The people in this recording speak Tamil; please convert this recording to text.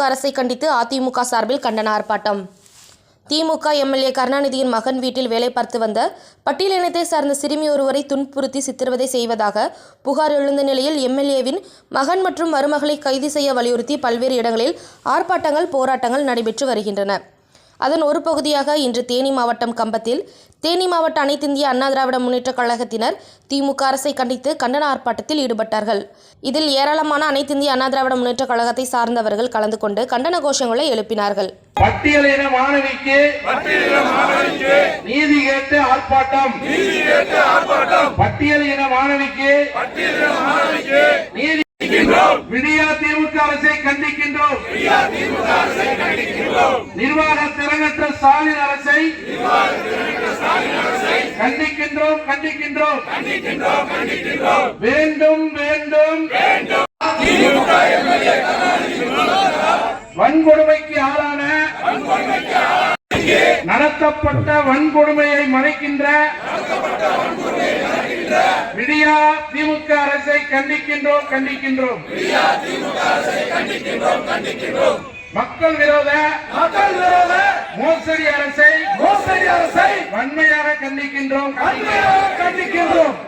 அரசை கண்டித்து அதிமுக சார்பில் கண்டன ஆர்ப்பாட்டம். திமுக எம்எல்ஏ கருணாநிதியின் மகன் வீட்டில் வேலை பார்த்து வந்த பட்டியலினத்தை சார்ந்த சிறுமி ஒருவரை துன்புறுத்தி சித்திரவதை செய்வதாக புகார் எழுந்த நிலையில் எம்எல்ஏவின் மகன் மற்றும் மருமகளை கைது செய்ய வலியுறுத்தி பல்வேறு இடங்களில் ஆர்ப்பாட்டங்கள், போராட்டங்கள் நடைபெற்று வருகின்றன. அதன் ஒரு பகுதியாக இன்று தேனி மாவட்டம் கம்பத்தில் தேனி மாவட்ட அனைத்திந்திய அண்ணா திராவிட முன்னேற்றக் கழகத்தினர் திமுக அரசை கண்டித்து கண்டன ஆர்ப்பாட்டத்தில் ஈடுபட்டார்கள். இதில் ஏராளமான அனைத்திந்திய அண்ணா திராவிட முன்னேற்றக் கழகத்தை சார்ந்தவர்கள் கலந்து கொண்டு கண்டன கோஷங்களை எழுப்பினார்கள். பட்டியலின மாணவிக்கு நீதி கேட்டு ஆர்ப்பாட்டம். பட்டியலின மாணவிக்கு நீதி. விடியா திமுக அரசை கண்டிக்கின்றோம். நிர்வாக திறனற்ற ஸ்டாலின் அரசை கண்டிக்கின்றோம். வேண்டும் வன்கொடுமைக்கு ஆளான நடத்தப்பட்ட வன்கொடுமையை மறைக்கின்ற விடியா திமுக அரசை கண்டிக்கின்றோம். மக்கள் விரோத மோசடி அரசை வன்மையாக கண்டிக்கின்றோம்.